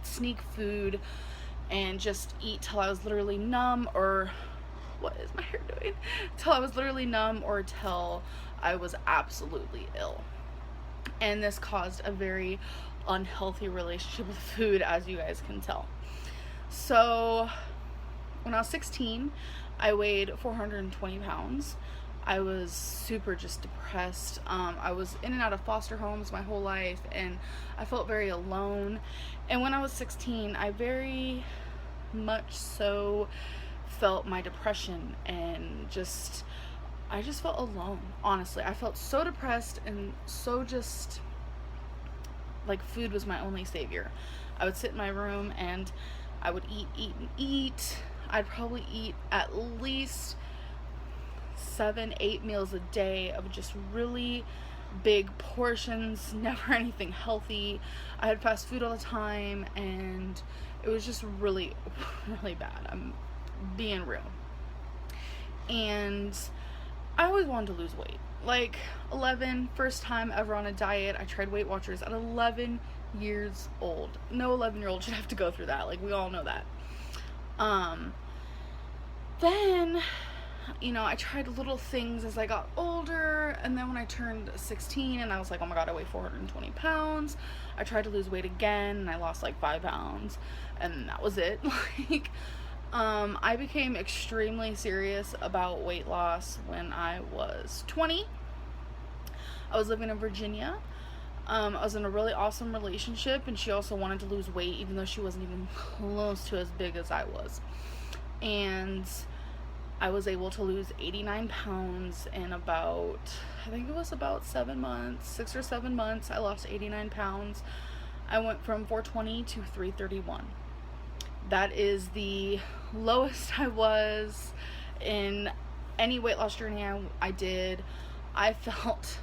sneak food and just eat till I was literally numb, or what is my hair doing? Till I was literally numb, or till I was absolutely ill. And this caused a very unhealthy relationship with food, as you guys can tell. So when I was 16, I weighed 420 pounds. I was super just depressed. I was in and out of foster homes my whole life, and I felt very alone. And when I was 16, I very much so felt my depression, and I just felt alone, honestly. I felt so depressed and so just like food was my only savior. I would sit in my room and I would eat. I'd probably eat at least 7-8 meals a day of just really big portions, never anything healthy. I had fast food all the time, and it was just really, really bad. I'm being real. And I always wanted to lose weight. Like 11, first time ever on a diet. I tried Weight Watchers at 11 years old. No 11-year-old should have to go through that. Like, we all know that. Then, I tried little things as I got older, and then when I turned 16 and I was like, oh my god, I weigh 420 pounds, I tried to lose weight again, and I lost like 5 pounds, and that was it. I became extremely serious about weight loss when I was 20. I was living in Virginia. I was in a really awesome relationship, and she also wanted to lose weight, even though she wasn't even close to as big as I was. And I was able to lose 89 pounds in about, I think it was about 7 months, 6 or 7 months. I lost 89 pounds. I went from 420 to 331. That is the lowest I was in any weight loss journey I did. I felt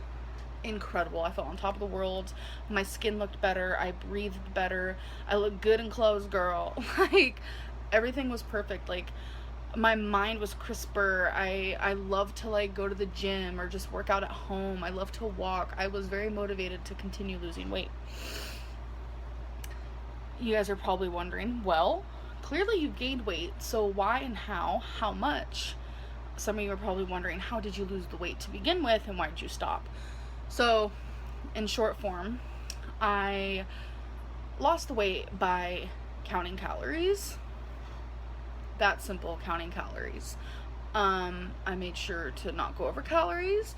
incredible. I felt on top of the world. My skin looked better. I breathed better. I looked good in clothes, girl. Like, everything was perfect. Like, my mind was crisper. I love to like go to the gym or just work out at home. I love to walk. I was very motivated to continue losing weight. You guys are probably wondering, well, clearly you gained weight, so why and how much? Some of you are probably wondering, how did you lose the weight to begin with, and why did you stop? So, in short form, I lost the weight by counting calories. That simple, counting calories. I made sure to not go over calories,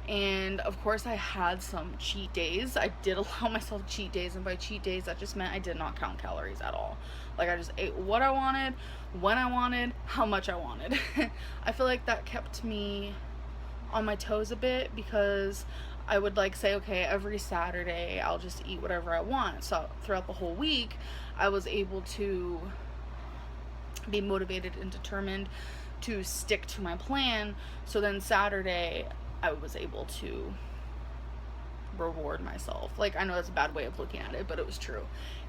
and of course I had some cheat days. I did allow myself cheat days, and by cheat days that just meant I did not count calories at all. Like, I just ate what I wanted, when I wanted, how much I wanted. I feel like that kept me on my toes a bit, because I would like say, okay, every Saturday I'll just eat whatever I want. So throughout the whole week I was able to be motivated and determined to stick to my plan. So then Saturday I was able to reward myself. Like, I know that's a bad way of looking at it, but it was true.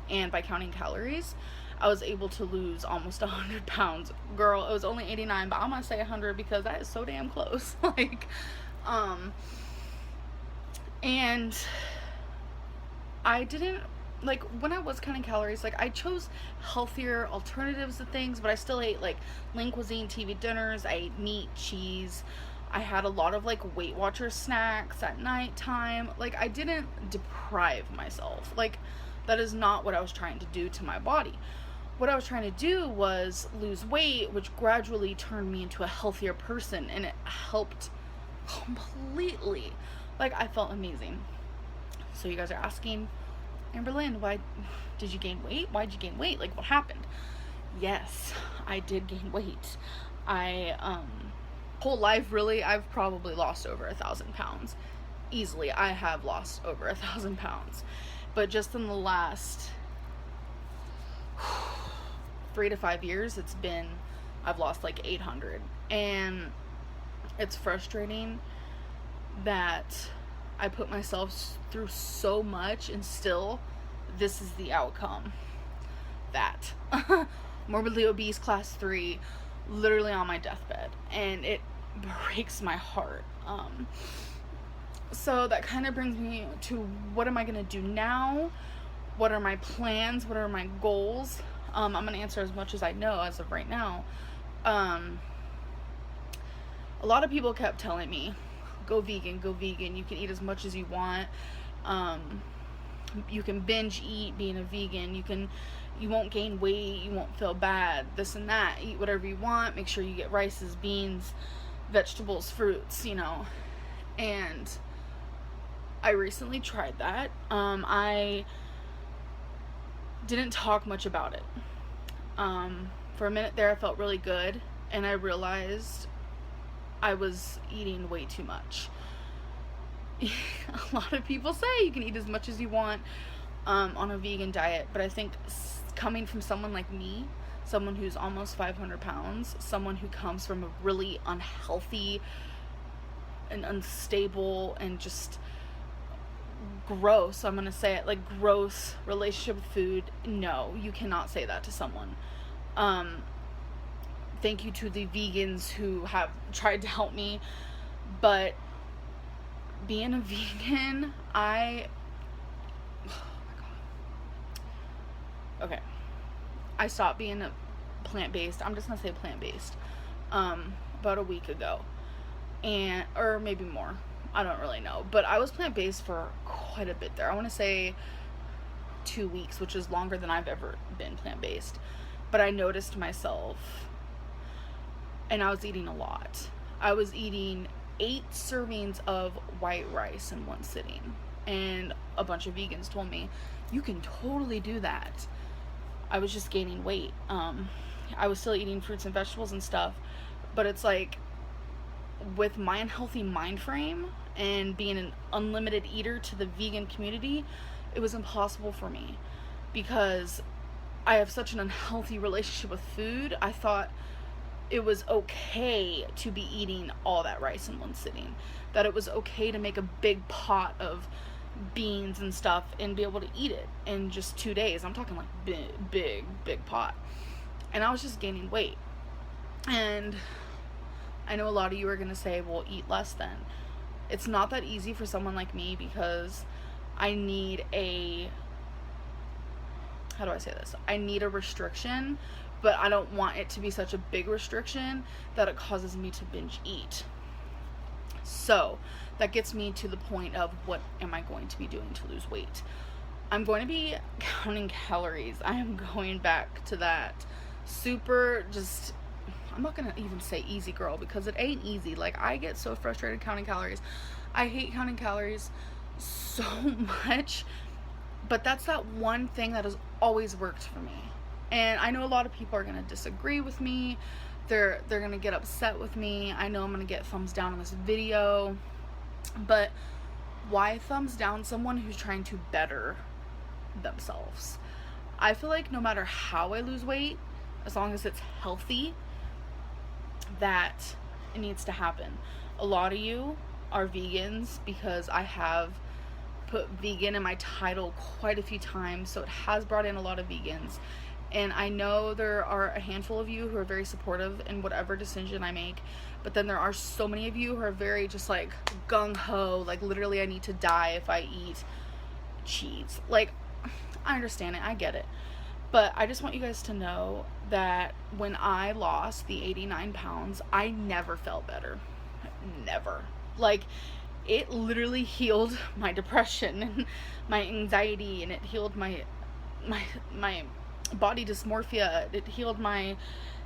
And by counting calories, I was able to lose almost 100 pounds. Girl, it was only 89, but I'm gonna say 100 because that is so damn close. And I didn't, like, when I was counting calories, like, I chose healthier alternatives to things, but I still ate, like, lean cuisine, TV dinners. I ate meat, cheese. I had a lot of, like, Weight Watchers snacks at nighttime. Like, I didn't deprive myself. Like, that is not what I was trying to do to my body. What I was trying to do was lose weight, which gradually turned me into a healthier person, and it helped completely. Like, I felt amazing. So you guys are asking, Amberlynn, why did you gain weight? Why did you gain weight? Like, what happened? Yes, I did gain weight. Whole life, really, I've probably lost over 1,000 pounds. Easily, I have lost over 1,000 pounds. But just in the last 3 to 5 years, I've lost like 800. And it's frustrating that I put myself through so much, and still this is the outcome. That morbidly obese, class 3, literally on my deathbed, and it breaks my heart. So that kind of brings me to, what am I gonna do now? what are my plans, what are my goals. I'm going to answer as much as I know as of right now. A lot of people kept telling me, go vegan, you can eat as much as you want. You can binge eat being a vegan, you won't gain weight, you won't feel bad, this and that, eat whatever you want, make sure you get rices, beans, vegetables, fruits, and I recently tried that. I didn't talk much about it. For a minute there I felt really good, and I realized I was eating way too much. A lot of people say you can eat as much as you want on a vegan diet, but I think coming from someone like me, someone who's almost 500 pounds, someone who comes from a really unhealthy and unstable and just gross, I'm gonna say it, like gross relationship with food, no, you cannot say that to someone. Thank you to the vegans who have tried to help me, but being a vegan, oh my god. Okay. I stopped being a plant-based, I'm just gonna say plant-based, about a week ago. Or maybe more. I don't really know. But I was plant-based for quite a bit there. I want to say 2 weeks, which is longer than I've ever been plant-based. But I noticed myself, and I was eating a lot. I was eating 8 servings of white rice in one sitting. And a bunch of vegans told me, you can totally do that. I was just gaining weight. I was still eating fruits and vegetables and stuff. But it's like, with my unhealthy mind frame and being an unlimited eater to the vegan community, it was impossible for me because I have such an unhealthy relationship with food. I thought it was okay to be eating all that rice in one sitting, that it was okay to make a big pot of beans and stuff and be able to eat it in just 2 days. I'm talking like big pot. And I was just gaining weight. And I know a lot of you are going to say, well, eat less then. It's not that easy for someone like me because I need how do I say this? I need a restriction, but I don't want it to be such a big restriction that it causes me to binge eat. So that gets me to the point of, what am I going to be doing to lose weight? I'm going to be counting calories. I am going back to that I'm not gonna even say easy girl, because it ain't easy. Like, I get so frustrated counting calories. I hate counting calories so much, but that's that one thing that has always worked for me. And I know a lot of people are gonna disagree with me. They're gonna get upset with me. I know I'm gonna get thumbs down on this video, but why thumbs down someone who's trying to better themselves? I feel like no matter how I lose weight, as long as it's healthy, that it needs to happen. A lot of you are vegans because I have put vegan in my title quite a few times, so it has brought in a lot of vegans. And I know there are a handful of you who are very supportive in whatever decision I make, but then there are so many of you who are very just like gung-ho, like literally I need to die if I eat cheese. Like, I understand it, I get it. But I just want you guys to know that when I lost the 89 pounds, I never felt better. Never. Like, it literally healed my depression and my anxiety, and it healed my body dysmorphia. It healed my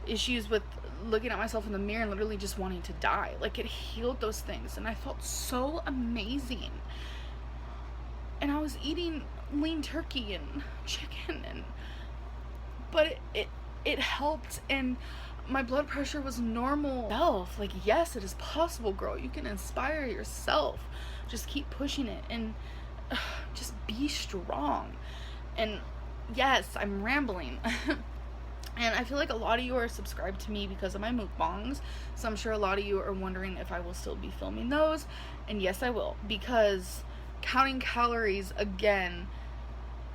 issues with looking at myself in the mirror and literally just wanting to die. Like, it healed those things, and I felt so amazing. And I was eating lean turkey and chicken, but it helped, and my blood pressure was normal. Like, yes, it is possible, girl. You can inspire yourself. Just keep pushing it, and just be strong. And yes, I'm rambling. And I feel like a lot of you are subscribed to me because of my mukbangs, so I'm sure a lot of you are wondering if I will still be filming those. And yes, I will, because counting calories, again,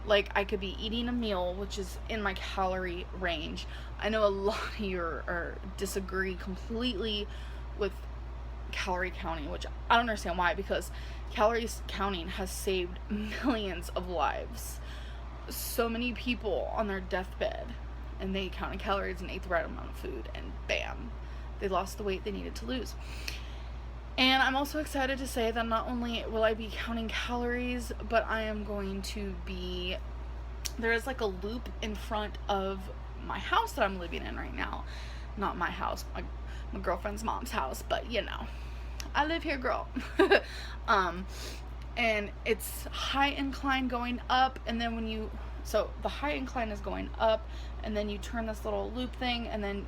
like, I could be eating a meal which is in my calorie range. I know a lot of you disagree completely with calorie counting, which I don't understand why, because calories counting has saved millions of lives. so many people on their deathbed and they counted calories and ate the right amount of food, and bam, they lost the weight they needed to lose. And I'm also excited to say that not only will I be counting calories, but I am going to be, there is like a loop in front of my house that I'm living in right now. Not my house, my girlfriend's mom's house, but you know, I live here, girl. And it's high incline going up, and then so the high incline is going up, and then you turn this little loop thing, and then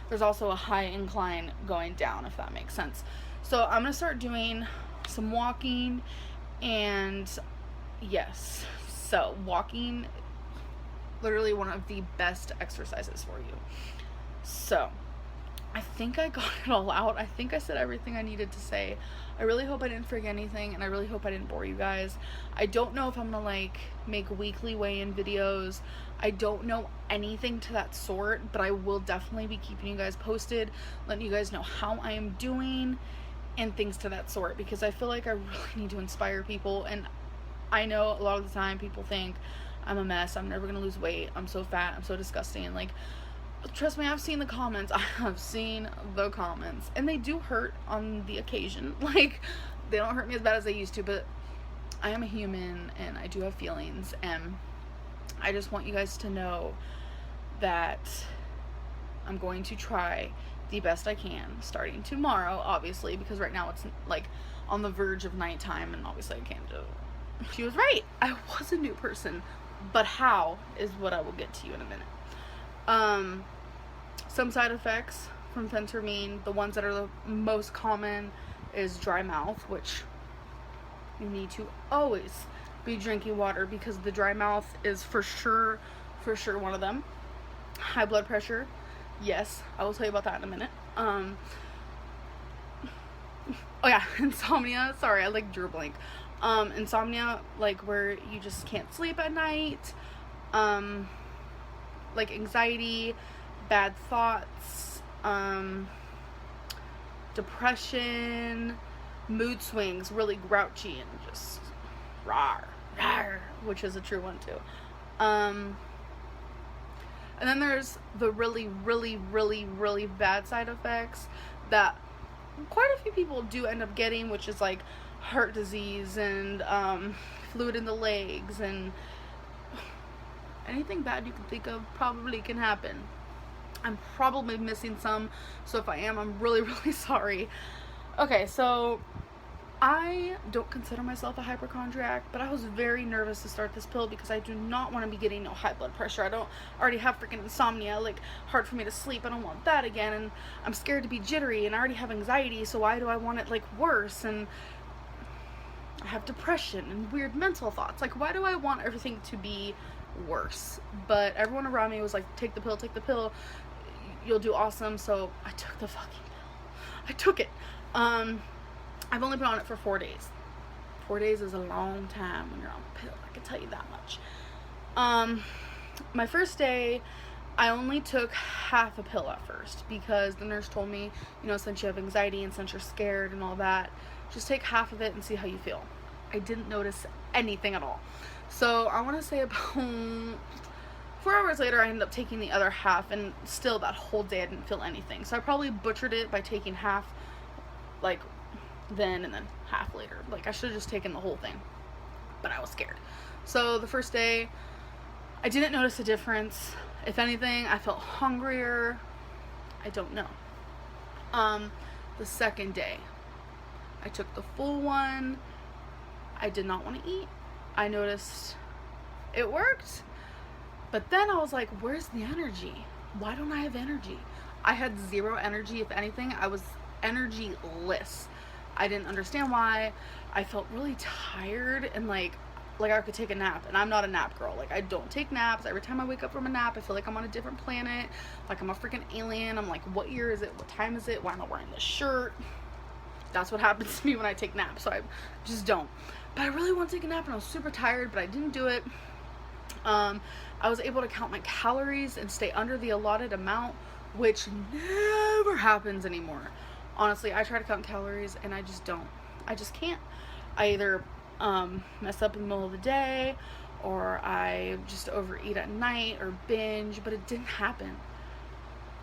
there's also a high incline going down, if that makes sense. So I'm gonna start doing some walking, and yes, so walking, literally one of the best exercises for you. So I think I got it all out. I think I said everything I needed to say. I really hope I didn't forget anything, and I really hope I didn't bore you guys. I don't know if I'm gonna like make weekly weigh-in videos. I don't know anything to that sort, but I will definitely be keeping you guys posted, letting you guys know how I am doing and things to that sort, because I feel like I really need to inspire people. And I know a lot of the time people think I'm a mess, I'm never gonna lose weight, I'm so fat, I'm so disgusting. Like, trust me, I've seen the comments. I have seen the comments, and they do hurt on the occasion. Like, they don't hurt me as bad as they used to, but I am a human and I do have feelings, and I just want you guys to know that I'm going to try the best I can starting tomorrow, obviously, because right now it's like on the verge of nighttime, and obviously I can't do it. She was right, I was a new person, but how is what I will get to you in a minute. Some side effects from phentermine, the ones that are the most common is dry mouth, which you need to always be drinking water, because the dry mouth is for sure one of them. High blood pressure, yes, I will tell you about that in a minute. Oh yeah, insomnia, sorry, I like drew a blank. Insomnia, like where you just can't sleep at night, like anxiety, bad thoughts, depression, mood swings, really grouchy and just rawr, which is a true one too. And then there's the really bad side effects that quite a few people do end up getting, which is like heart disease and fluid in the legs, and anything bad you can think of probably can happen. I'm probably missing some, so if I am, I'm really sorry. Okay, so I don't consider myself a hypochondriac, but I was very nervous to start this pill because I do not want to be getting no high blood pressure. I already have freaking insomnia, like hard for me to sleep. I don't want that again, and I'm scared to be jittery, and I already have anxiety, so why do I want it like worse? And I have depression and weird mental thoughts. Like, why do I want everything to be worse? But everyone around me was like, take the pill, you'll do awesome. So I took the fucking pill. I took it. I've only been on it for 4 days. 4 days is a long time when you're on a pill, I can tell you that much. My first day, I only took half a pill at first, because the nurse told me, you know, since you have anxiety and since you're scared and all that, just take half of it and see how you feel. I didn't notice anything at all. So I want to say about 4 hours later, I ended up taking the other half, and still that whole day I didn't feel anything. So I probably butchered it by taking half, like, then and then half later. Like, I should have just taken the whole thing, but I was scared. So the first day, I didn't notice a difference. If anything, I felt hungrier. I don't know. The second day, I took the full one. I did not want to eat. I noticed it worked, but then I was like, where's the energy? Why don't I have energy? I had zero energy. If anything, I was energy-less. I didn't understand why. I felt really tired and like I could take a nap, and I'm not a nap girl. Like, I don't take naps. Every time I wake up from a nap, I feel like I'm on a different planet, like I'm a freaking alien. I'm like, what year is it? What time is it? Why am I wearing this shirt? That's what happens to me when I take naps, so I just don't. But I really want to take a nap, and I was super tired, but I didn't do it. I was able to count my calories and stay under the allotted amount, which never happens anymore. Honestly, I try to count calories and I just can't. I either mess up in the middle of the day, or I just overeat at night or binge, but it didn't happen.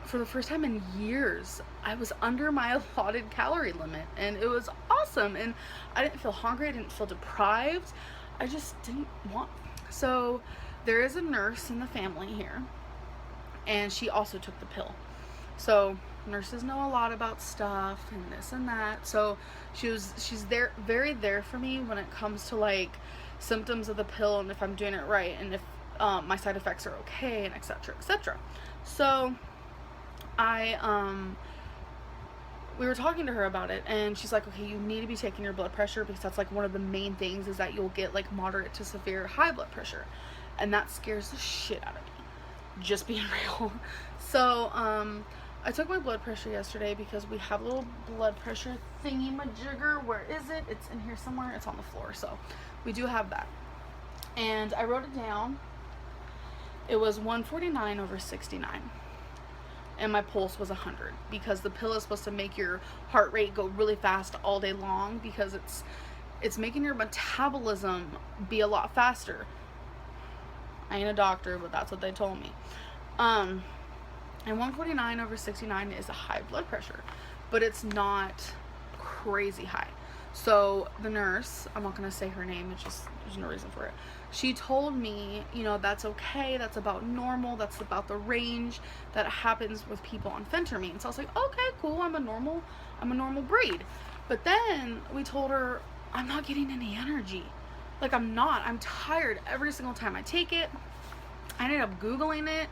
For the first time in years, I was under my allotted calorie limit, and it was awesome. And I didn't feel hungry, I didn't feel deprived. I just didn't want. So there is a nurse in the family here, and she also took the pill. So nurses know a lot about stuff and this and that. So she's there, very there for me when it comes to like symptoms of the pill and if I'm doing it right and if my side effects are okay and etc. etc. So we were talking to her about it, and she's like, okay, you need to be taking your blood pressure, because that's like one of the main things is that you'll get like moderate to severe high blood pressure, and that scares the shit out of me, just being real. So I took my blood pressure yesterday because we have a little blood pressure thingy majigger. Where is it? It's in here somewhere. It's on the floor. So we do have that, and I wrote it down. It was 149/69. And my pulse was 100, because the pill is supposed to make your heart rate go really fast all day long, because it's making your metabolism be a lot faster. I ain't a doctor, but that's what they told me. And 149/69 is a high blood pressure, but it's not crazy high. So the nurse, I'm not going to say her name, it's just, there's no reason for it. She told me, you know, that's okay, that's about normal, that's about the range that happens with people on phentermine. So I was like, okay, cool, I'm a normal breed. But then we told her, I'm not getting any energy. Like, I'm tired every single time I take it. I ended up Googling it,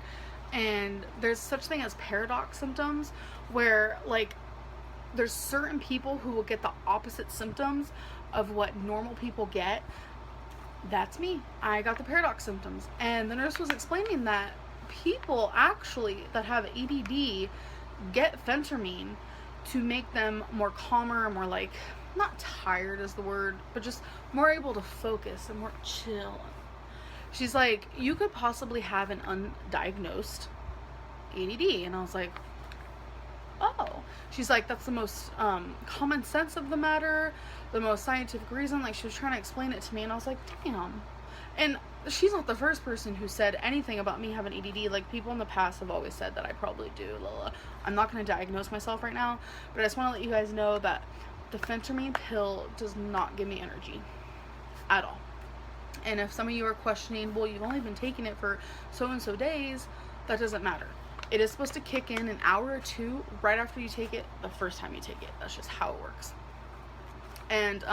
and there's such thing as paradox symptoms, where like there's certain people who will get the opposite symptoms of what normal people get. That's me. I got the paradox symptoms. And the nurse was explaining that people actually that have ADD get phentermine to make them more calmer, more like, not tired is the word, but just more able to focus and more chill. She's like, you could possibly have an undiagnosed ADD. And I was like, oh. She's like, that's the most common sense of the matter, the most scientific reason. Like, she was trying to explain it to me, and I was like, damn. And she's not the first person who said anything about me having ADD. Like, people in the past have always said that I probably do. I'm not going to diagnose myself right now, but I just want to let you guys know that the phentermine pill does not give me energy at all. And if some of you are questioning, well, you've only been taking it for so-and-so days, that doesn't matter. It is supposed to kick in an hour or two right after you take it, the first time you take it. That's just how it works. And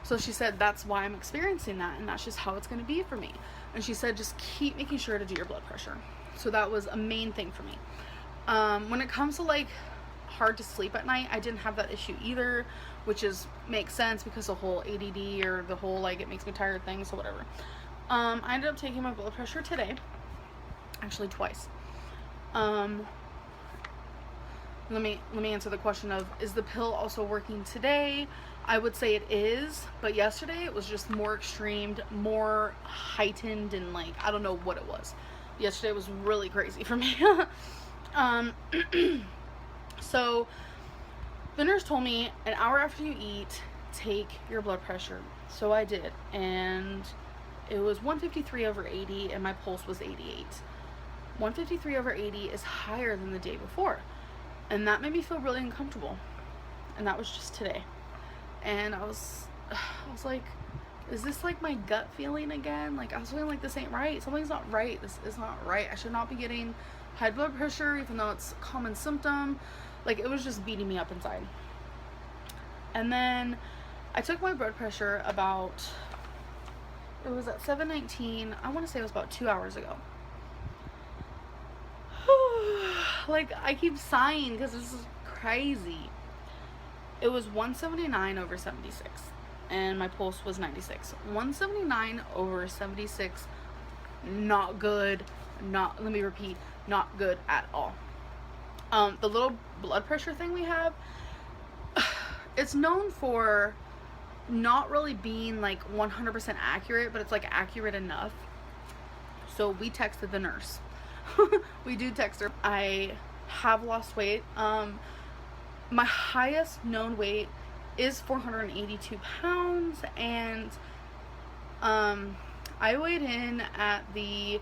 so she said, that's why I'm experiencing that, and that's just how it's going to be for me. And she said, just keep making sure to do your blood pressure. So that was a main thing for me. When it comes to like hard to sleep at night, I didn't have that issue either, which makes sense because the whole ADD or the whole like it makes me tired thing, so whatever. I ended up taking my blood pressure today, actually twice. Let me answer the question of, is the pill also working today? I would say it is, but yesterday it was just more extreme, more heightened, and like, I don't know what it was. Yesterday was really crazy for me. So the nurse told me an hour after you eat, take your blood pressure. So I did, and it was 153/80, and my pulse was 88. 153/80 is higher than the day before, and that made me feel really uncomfortable. And that was just today. And I was like, is this like my gut feeling again? Like, I was feeling like this ain't right. Something's not right. This is not right. I should not be getting high blood pressure, even though it's a common symptom. Like, it was just beating me up inside. And then I took my blood pressure it was at 7:19. I want to say it was about 2 hours ago. Like, I keep sighing because this is crazy. It was 179/76, and my pulse was 96. 179/76, not good. Let me repeat, not good at all. The little blood pressure thing we have, it's known for not really being like 100% accurate, but it's like accurate enough. So we texted the nurse. We do text her. I have lost weight. My highest known weight is 482 pounds, and I weighed in at the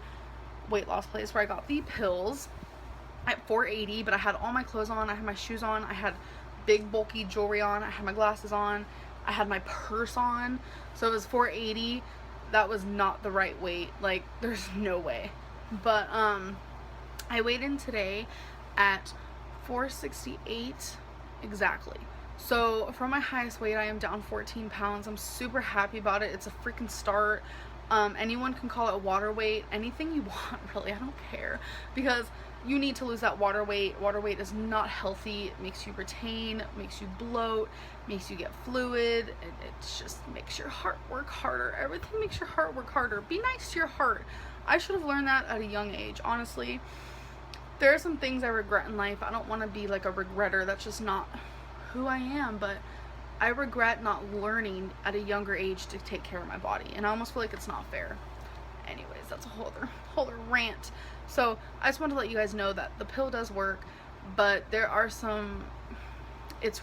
weight loss place where I got the pills at 480, but I had all my clothes on, I had my shoes on, I had big bulky jewelry on, I had my glasses on, I had my purse on, so it was 480. That was not the right weight, like there's no way. But I weighed in today at 468 exactly. So from my highest weight, I am down 14 pounds. I'm super happy about it. It's a freaking start. Anyone can call it water weight, anything you want, really. I don't care, because you need to lose that water weight. Water weight is not healthy. It makes you retain, makes you bloat, makes you get fluid. It just makes your heart work harder. Everything makes your heart work harder. Be nice to your heart. I should have learned that at a young age, honestly. There are some things I regret in life. I don't want to be like a regretter. That's just not who I am, but I regret not learning at a younger age to take care of my body, and I almost feel like it's not fair. Anyways, that's a whole other rant. So I just want to let you guys know that the pill does work, but there are some, it's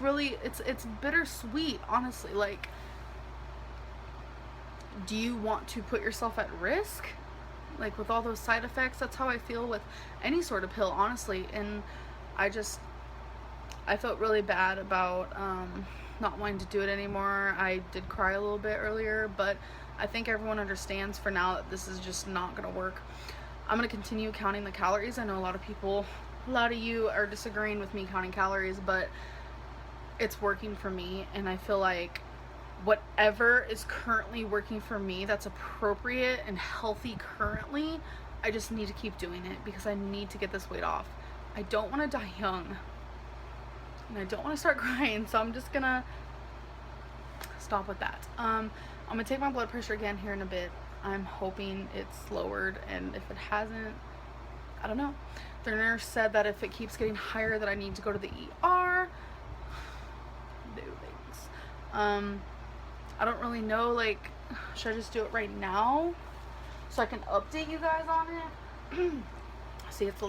bittersweet, honestly. Like, do you want to put yourself at risk? Like, with all those side effects? That's how I feel with any sort of pill, honestly. And I felt really bad about not wanting to do it anymore. I did cry a little bit earlier, but I think everyone understands for now that this is just not gonna work. I'm gonna continue counting the calories. I know a lot of you are disagreeing with me counting calories, but it's working for me, and I feel like whatever is currently working for me that's appropriate and healthy currently, I just need to keep doing it because I need to get this weight off. I don't want to die young, and I don't want to start crying, so I'm just gonna stop with that. I'm gonna take my blood pressure again here in a bit. I'm hoping it's lowered, and if it hasn't, I don't know. The nurse said that if it keeps getting higher that I need to go to the ER. No thanks. I don't really know, like, should I just do it right now so I can update you guys on it? See, it's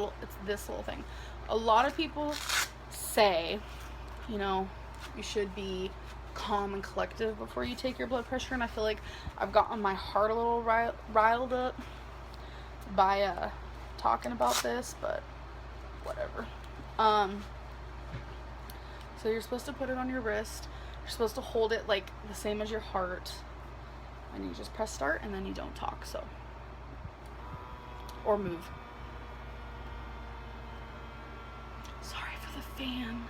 this little thing. A lot of people say, you know, you should be calm and collective before you take your blood pressure, and I feel like I've gotten my heart a little riled up by talking about this, but whatever. So you're supposed to put it on your wrist. You're supposed to hold it like the same as your heart, and you just press start, and then you don't talk, so, or move. Sorry for the fan.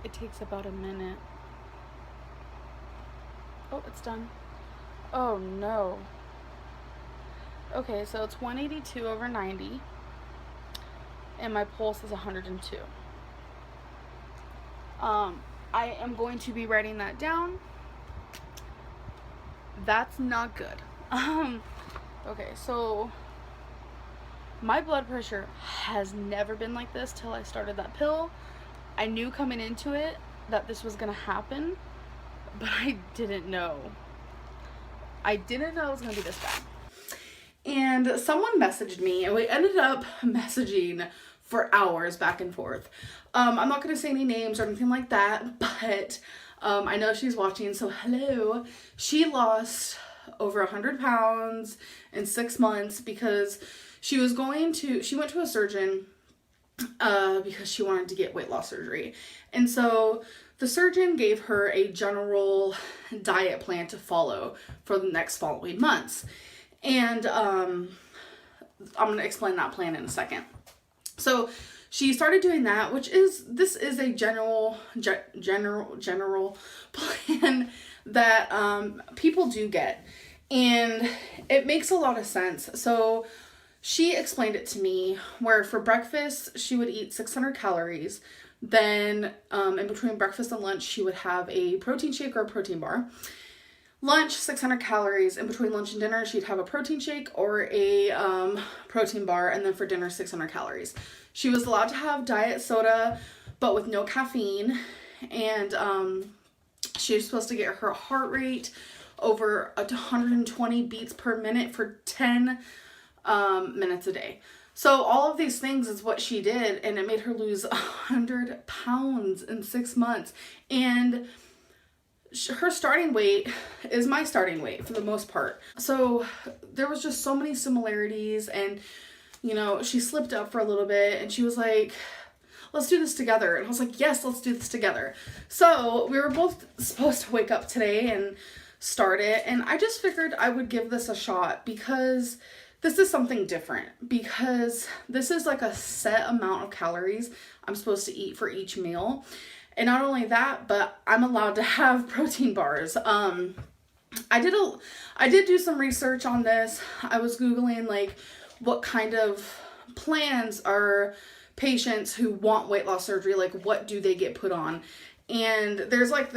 It takes about a minute. Oh, it's done. Oh no. Okay, so it's 182 over 90, and my pulse is 102. I am going to be writing that down. That's not good. Okay, so my blood pressure has never been like this till I started that pill. I knew coming into it that this was gonna happen, but I didn't know. I didn't know it was gonna be this bad. And someone messaged me, and we ended up messaging for hours back and forth. I'm not gonna say any names or anything like that, but I know she's watching, so hello. She lost over 100 pounds in 6 months because she went to a surgeon because she wanted to get weight loss surgery. And so the surgeon gave her a general diet plan to follow for the next following months. And I'm going to explain that plan in a second. So she started doing that, this is a general plan that people do get. And it makes a lot of sense. So she explained it to me where for breakfast, she would eat 600 calories. Then in between breakfast and lunch, she would have a protein shake or a protein bar. Lunch, 600 calories. In between lunch and dinner, she'd have a protein shake or a protein bar. And then for dinner, 600 calories. She was allowed to have diet soda, but with no caffeine. And she was supposed to get her heart rate over 120 beats per minute for 10 minutes a day. So all of these things is what she did, and it made her lose 100 pounds in 6 months. And her starting weight is my starting weight for the most part. So there was just so many similarities, and you know, she slipped up for a little bit and she was like, let's do this together. And I was like, yes, let's do this together. So we were both supposed to wake up today and start it, and I just figured I would give this a shot because this is something different, because this is like a set amount of calories I'm supposed to eat for each meal. And not only that, but I'm allowed to have protein bars. I did do some research on this. I was Googling like what kind of plans are patients who want weight loss surgery, like what do they get put on? And there's like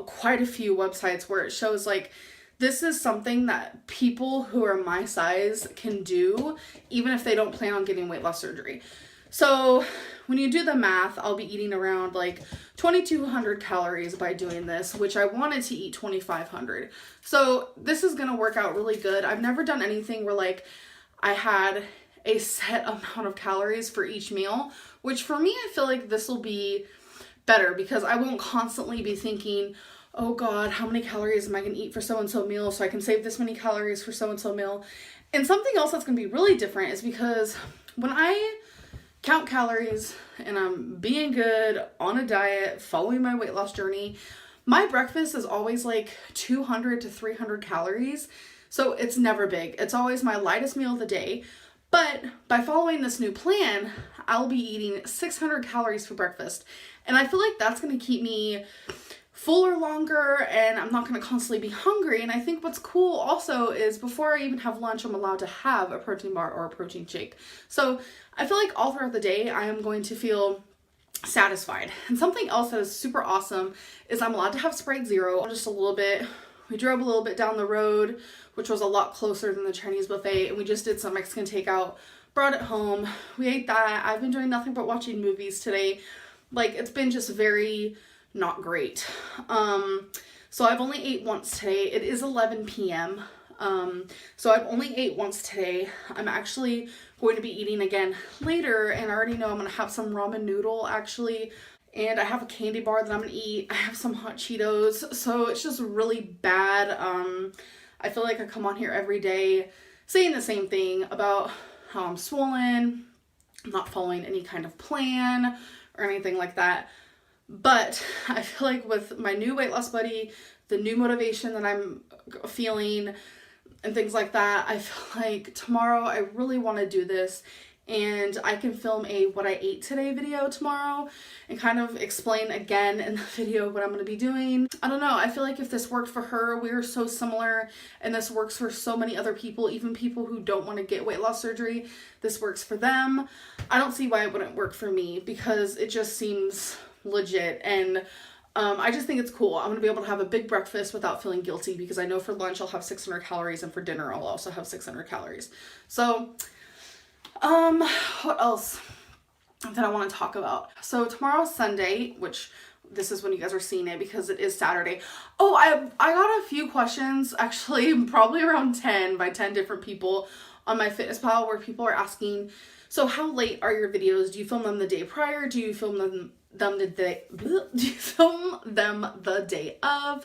quite a few websites where it shows like this is something that people who are my size can do even if they don't plan on getting weight loss surgery. So when you do the math, I'll be eating around like 2,200 calories by doing this, which I wanted to eat 2,500. So this is going to work out really good. I've never done anything where like I had a set amount of calories for each meal, which for me, I feel like this will be better because I won't constantly be thinking, oh God, how many calories am I going to eat for so-and-so meal so I can save this many calories for so-and-so meal. And something else that's going to be really different is because when I count calories and I'm being good on a diet, following my weight loss journey, my breakfast is always like 200 to 300 calories. So it's never big. It's always my lightest meal of the day. But by following this new plan, I'll be eating 600 calories for breakfast. And I feel like that's going to keep me fuller longer, and I'm not going to constantly be hungry. And I think what's cool also is before I even have lunch, I'm allowed to have a protein bar or a protein shake. So I feel like all throughout the day, I am going to feel satisfied. And something else that is super awesome is I'm allowed to have Sprite Zero just a little bit. We drove a little bit down the road, which was a lot closer than the Chinese buffet, and we just did some Mexican takeout, brought it home. We ate that. I've been doing nothing but watching movies today. Like, it's been just very not great. So I've only ate once today. It is 11 p.m. So I've only ate once today. I'm actually going to be eating again later, and I already know I'm going to have some ramen noodle actually. And I have a candy bar that I'm going to eat. I have some hot Cheetos. So it's just really bad. I feel like I come on here every day saying the same thing about how I'm swollen, I'm not following any kind of plan or anything like that. But I feel like with my new weight loss buddy, the new motivation that I'm feeling and things like that, I feel like tomorrow I really want to do this. And I can film a what I ate today video tomorrow and kind of explain again in the video what I'm going to be doing. I don't know. I feel like if this worked for her, we are so similar, and this works for so many other people, even people who don't want to get weight loss surgery. This works for them. I don't see why it wouldn't work for me because it just seems legit. And I just think it's cool. I'm going to be able to have a big breakfast without feeling guilty because I know for lunch I'll have 600 calories and for dinner I'll also have 600 calories. So what else that I want to talk about? So tomorrow's Sunday, which this is when you guys are seeing it because it is Saturday. Oh, I got a few questions, actually probably around 10 by 10 different people on my fitness pal where people are asking, so how late are your videos? Do you film them the day prior? Do you film them the day, do you film them the day of?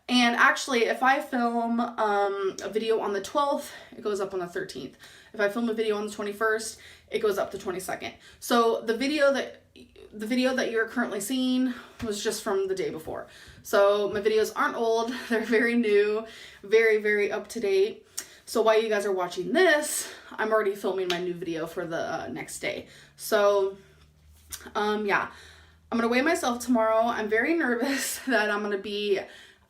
And actually, if I film a video on the 12th, it goes up on the 13th. If I film a video on the 21st, it goes up the 22nd. So the video that you're currently seeing was just from the day before. So my videos aren't old. They're very new, very, very up to date. So while you guys are watching this, I'm already filming my new video for the next day. So, yeah, I'm gonna weigh myself tomorrow. I'm very nervous that I'm gonna be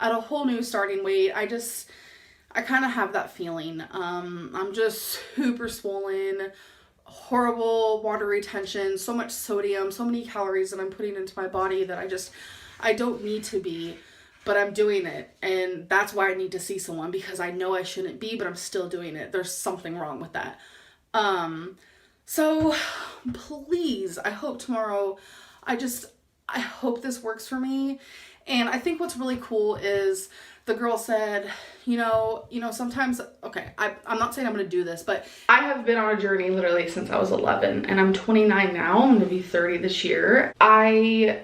at a whole new starting weight. I kind of have that feeling. I'm just super swollen, horrible water retention, so much sodium, so many calories that I'm putting into my body that I don't need to be, but I'm doing it. And that's why I need to see someone, because I know I shouldn't be, but I'm still doing it. There's something wrong with that. So please, I hope tomorrow, I hope this works for me. And I think what's really cool is the girl said, you know, sometimes, okay, I'm not saying I'm going to do this, but I have been on a journey literally since I was 11, and I'm 29 now. I'm going to be 30 this year. I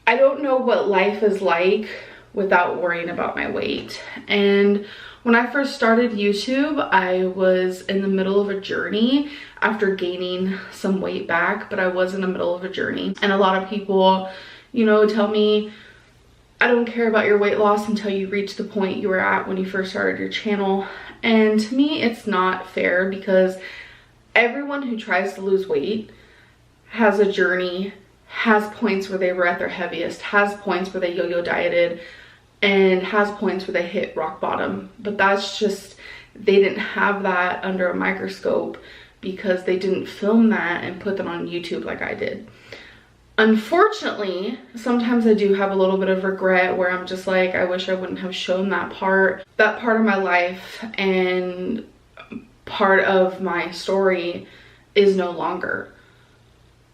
don't know what life is like without worrying about my weight. And when I first started YouTube, I was in the middle of a journey after gaining some weight back, but I was in the middle of a journey. And a lot of people, you know, tell me, I don't care about your weight loss until you reach the point you were at when you first started your channel. And to me, it's not fair, because everyone who tries to lose weight has a journey, has points where they were at their heaviest, has points where they yo-yo dieted, and has points where they hit rock bottom. But that's just, they didn't have that under a microscope because they didn't film that and put them on YouTube like I did. Unfortunately, sometimes I do have a little bit of regret where I'm just like, I wish I wouldn't have shown that part of my life, and part of my story is no longer.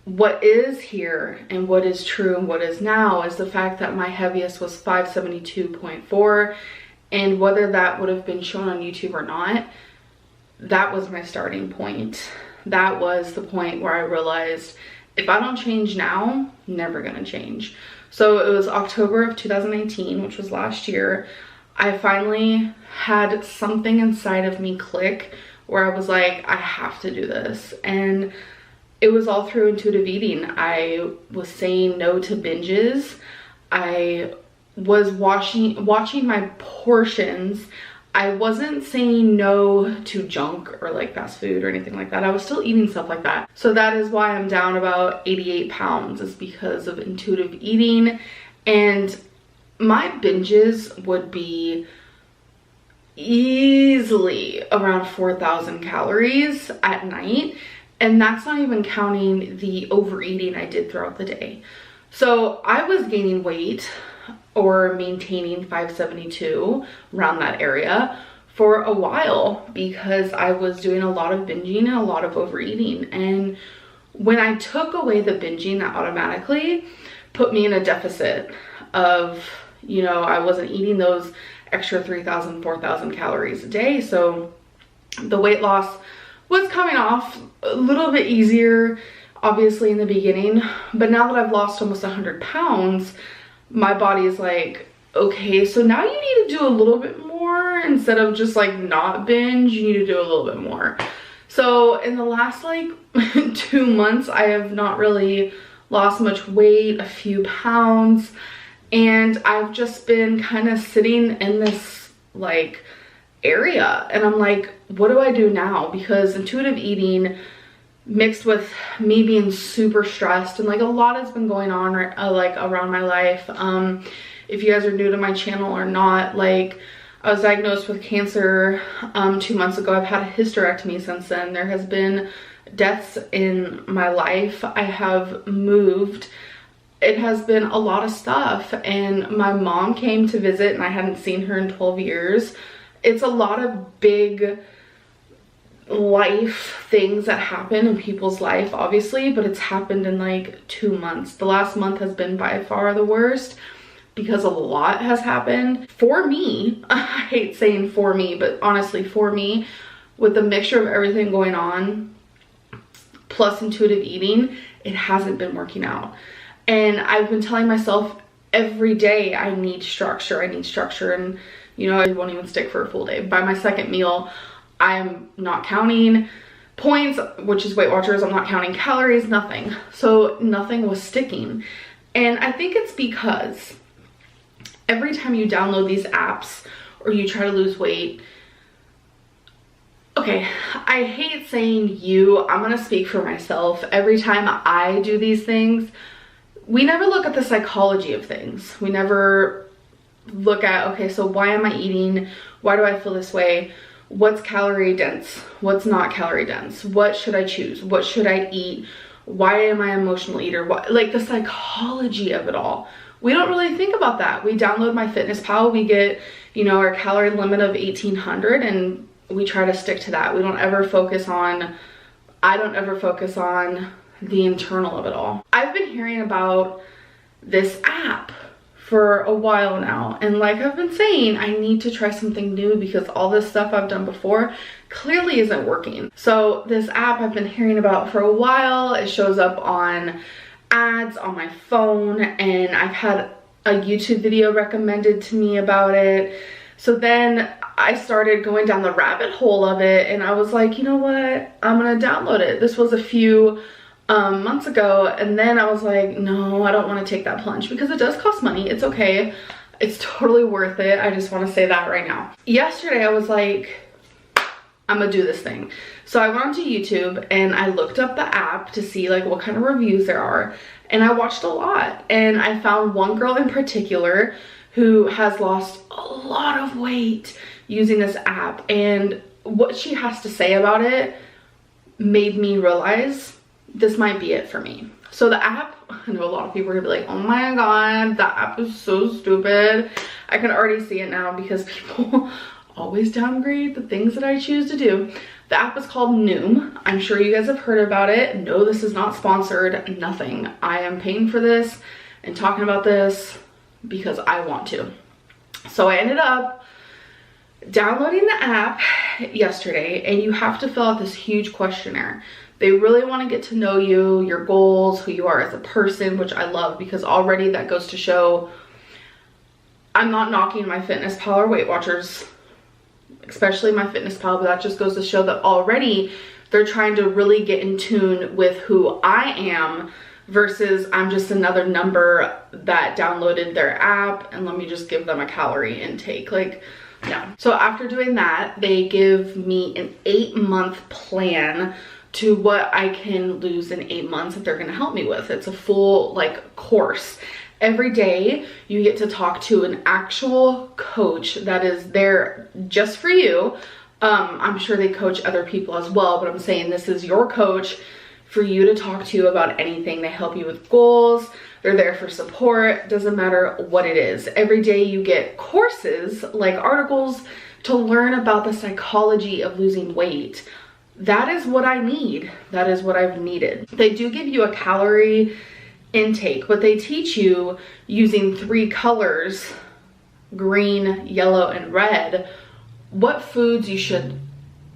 What is here and what is true and what is now is the fact that my heaviest was 572.4, and whether that would have been shown on YouTube or not, that was my starting point. That was the point where I realized, if I don't change now, never gonna change. So it was October of 2019, which was last year. I finally had something inside of me click where I was like, I have to do this. And it was all through intuitive eating. I was saying no to binges. I was watching my portions. I wasn't saying no to junk or like fast food or anything like that. I was still eating stuff like that. So that is why I'm down about 88 pounds, is because of intuitive eating. And my binges would be easily around 4,000 calories at night. And that's not even counting the overeating I did throughout the day. So I was gaining weight or maintaining 572, around that area, for a while, because I was doing a lot of binging and a lot of overeating. And when I took away the binging, that automatically put me in a deficit of, you know, I wasn't eating those extra 3,000, 4,000 calories a day. So the weight loss was coming off a little bit easier, obviously, in the beginning. But now that I've lost almost 100 pounds, my body is like, okay, so now you need to do a little bit more. Instead of just like not binge, you need to do a little bit more. So in the last like 2 months, I have not really lost much weight, a few pounds. And I've just been kind of sitting in this like area. And I'm like, what do I do now? Because intuitive eating mixed with me being super stressed, and like a lot has been going on like around my life. If you guys are new to my channel or not, like I was diagnosed with cancer 2 months ago. I've had a hysterectomy since then. There has been deaths in my life. I have moved. It has been a lot of stuff, and my mom came to visit and I hadn't seen her in 12 years. It's a lot of big life things that happen in people's life, obviously, but it's happened in like 2 months. The last month has been by far the worst because a lot has happened for me. I hate saying for me, but honestly, for me, with the mixture of everything going on plus intuitive eating, it hasn't been working out. And I've been telling myself every day, I need structure, and you know, I won't even stick for a full day. By my second meal, I'm not counting points, which is Weight Watchers. I'm not counting calories, nothing. So nothing was sticking. And I think it's because every time you download these apps or you try to lose weight, Okay, I hate saying you. I'm gonna speak for myself. Every time I do these things, we never look at the psychology of things. We never look at, okay, so why am I eating? Why do I feel this way? What's calorie dense? What's not calorie dense? What should I choose? What should I eat? Why am I an emotional eater? What, like the psychology of it all. We don't really think about that. We download MyFitnessPal, we get, you know, our calorie limit of 1800 and we try to stick to that. We don't ever focus on, I don't ever focus on the internal of it all. I've been hearing about this app for a while now, and like I've been saying, I need to try something new because all this stuff I've done before clearly isn't working. So this app I've been hearing about for a while, it shows up on ads on my phone, and I've had a YouTube video recommended to me about it. So then I started going down the rabbit hole of it, and I was like, you know what, I'm gonna download it. This was a few months ago, and then I was like, no, I don't want to take that plunge because it does cost money. It's okay, it's totally worth it. I just want to say that right now. Yesterday I was like, I'm gonna do this thing. So I went onto YouTube and I looked up the app to see like what kind of reviews there are, and I watched a lot, and I found one girl in particular who has lost a lot of weight using this app, and what she has to say about it made me realize this might be it for me. So the app, I know a lot of people are gonna be like, oh my god, that app is so stupid. I can already see it now because people always downgrade the things that I choose to do. The app is called Noom. I'm sure you guys have heard about it. No, this is not sponsored, nothing. I am paying for this and talking about this because I want to. So I ended up downloading the app yesterday, and you have to fill out this huge questionnaire. They really want to get to know you, your goals, who you are as a person, which I love because already that goes to show, I'm not knocking MyFitnessPal or Weight Watchers, especially MyFitnessPal, but that just goes to show that already they're trying to really get in tune with who I am versus I'm just another number that downloaded their app and let me just give them a calorie intake. Like, yeah. So after doing that, they give me an 8-month plan to what I can lose in 8 months that they're gonna help me with. It's a full like course. Every day you get to talk to an actual coach that is there just for you. I'm sure they coach other people as well, but I'm saying this is your coach for you to talk to about anything. They help you with goals. They're there for support. Doesn't matter what it is. Every day you get courses like articles to learn about the psychology of losing weight. That is what I need. That is what I've needed. They do give you a calorie intake, but they teach you using 3 colors, green, yellow, and red, what foods you should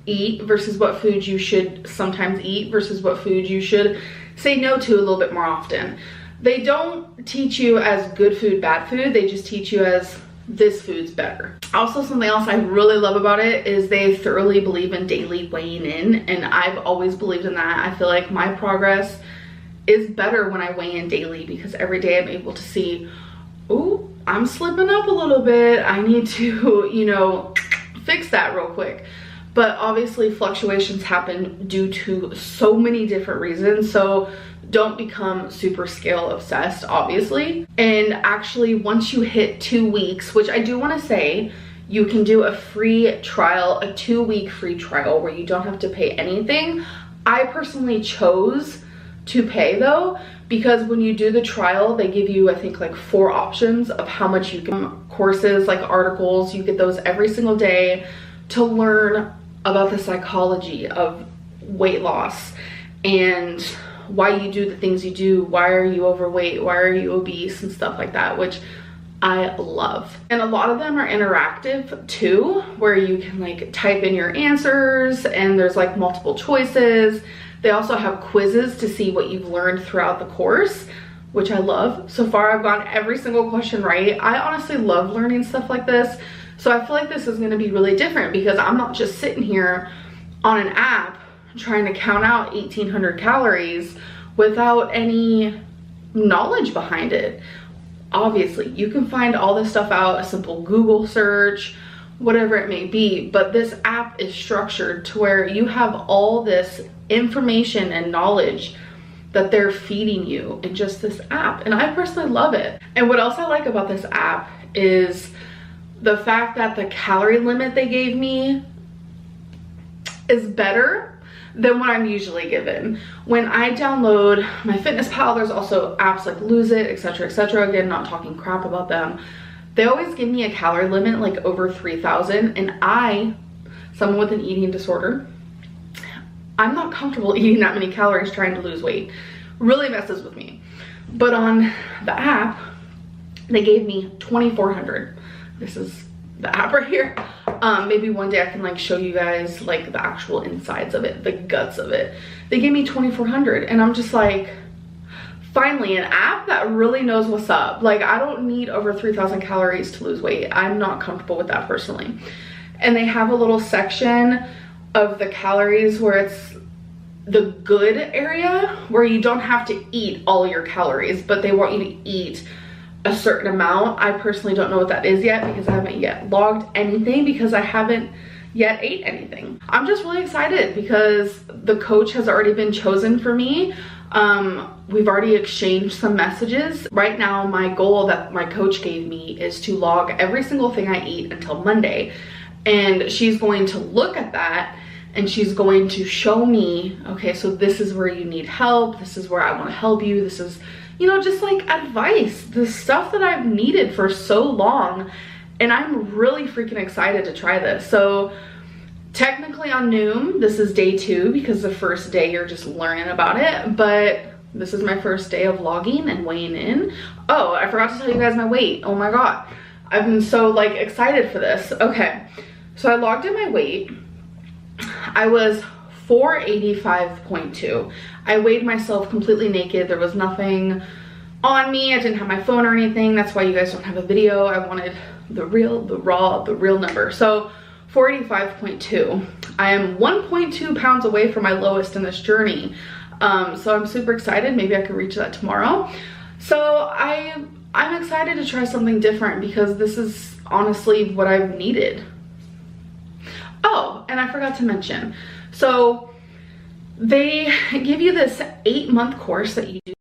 eat versus what foods you should sometimes eat versus what foods you should say no to a little bit more often. They don't teach you as good food, bad food. They just teach you as this food's better. Also, something else I really love about it is they thoroughly believe in daily weighing in, and I've always believed in that. I feel like my progress is better when I weigh in daily because every day I'm able to see, oh, I'm slipping up a little bit. I need to, you know, fix that real quick. But obviously fluctuations happen due to so many different reasons. So don't become super scale obsessed, obviously. And actually once you hit 2 weeks, which I do want to say, you can do a free trial, a 2-week free trial where you don't have to pay anything. I personally chose to pay though, because when you do the trial, they give you, I think, like 4 options of how much you can, courses, like articles, you get those every single day to learn about the psychology of weight loss and why you do the things you do, why are you overweight, why are you obese, and stuff like that, which I love. And a lot of them are interactive too, where you can like type in your answers and there's like multiple choices. They also have quizzes to see what you've learned throughout the course, which I love. So far I've gotten every single question right. I honestly love learning stuff like this. So I feel like this is gonna be really different because I'm not just sitting here on an app trying to count out 1,800 calories without any knowledge behind it. Obviously, you can find all this stuff out, a simple Google search, whatever it may be. But this app is structured to where you have all this information and knowledge that they're feeding you in just this app, and I personally love it. And what else I like about this app is the fact that the calorie limit they gave me is better than what I'm usually given. When I download my FitnessPal, there's also apps like Lose It, etc, etc. Again, not talking crap about them. They always give me a calorie limit like over 3,000, and I, someone with an eating disorder, I'm not comfortable eating that many calories trying to lose weight. Really messes with me. But on the app, they gave me 2,400. This is the app right here. Maybe one day I can like show you guys like the actual insides of it, the guts of it. They gave me 2,400, and I'm just like, finally, an app that really knows what's up. Like, I don't need over 3,000 calories to lose weight. I'm not comfortable with that personally. And they have a little section of the calories where it's the good area, where you don't have to eat all your calories, but they want you to eat a certain amount. I personally don't know what that is yet because I haven't yet logged anything, because I haven't yet ate anything. I'm just really excited because the coach has already been chosen for me. We've already exchanged some messages. Right now, my goal that my coach gave me is to log every single thing I eat until Monday. And she's going to look at that and she's going to show me, okay, so this is where you need help. This is where I want to help you. This is, you know, just like advice, the stuff that I've needed for so long. And I'm really freaking excited to try this. So technically on Noom, this is day 2 because the first day you're just learning about it. But this is my first day of logging and weighing in. Oh, I forgot to tell you guys my weight. Oh my God. I've been so like excited for this. Okay, so I logged in my weight. I was 485.2. I weighed myself completely naked. There was nothing on me. I didn't have my phone or anything. That's why you guys don't have a video. I wanted the real, the raw, the real number. So 485.2. I am 1.2 pounds away from my lowest in this journey. So I'm super excited. Maybe I could reach that tomorrow. So I'm excited to try something different because this is honestly what I've needed. Oh, and I forgot to mention, so they give you this 8-month course that you do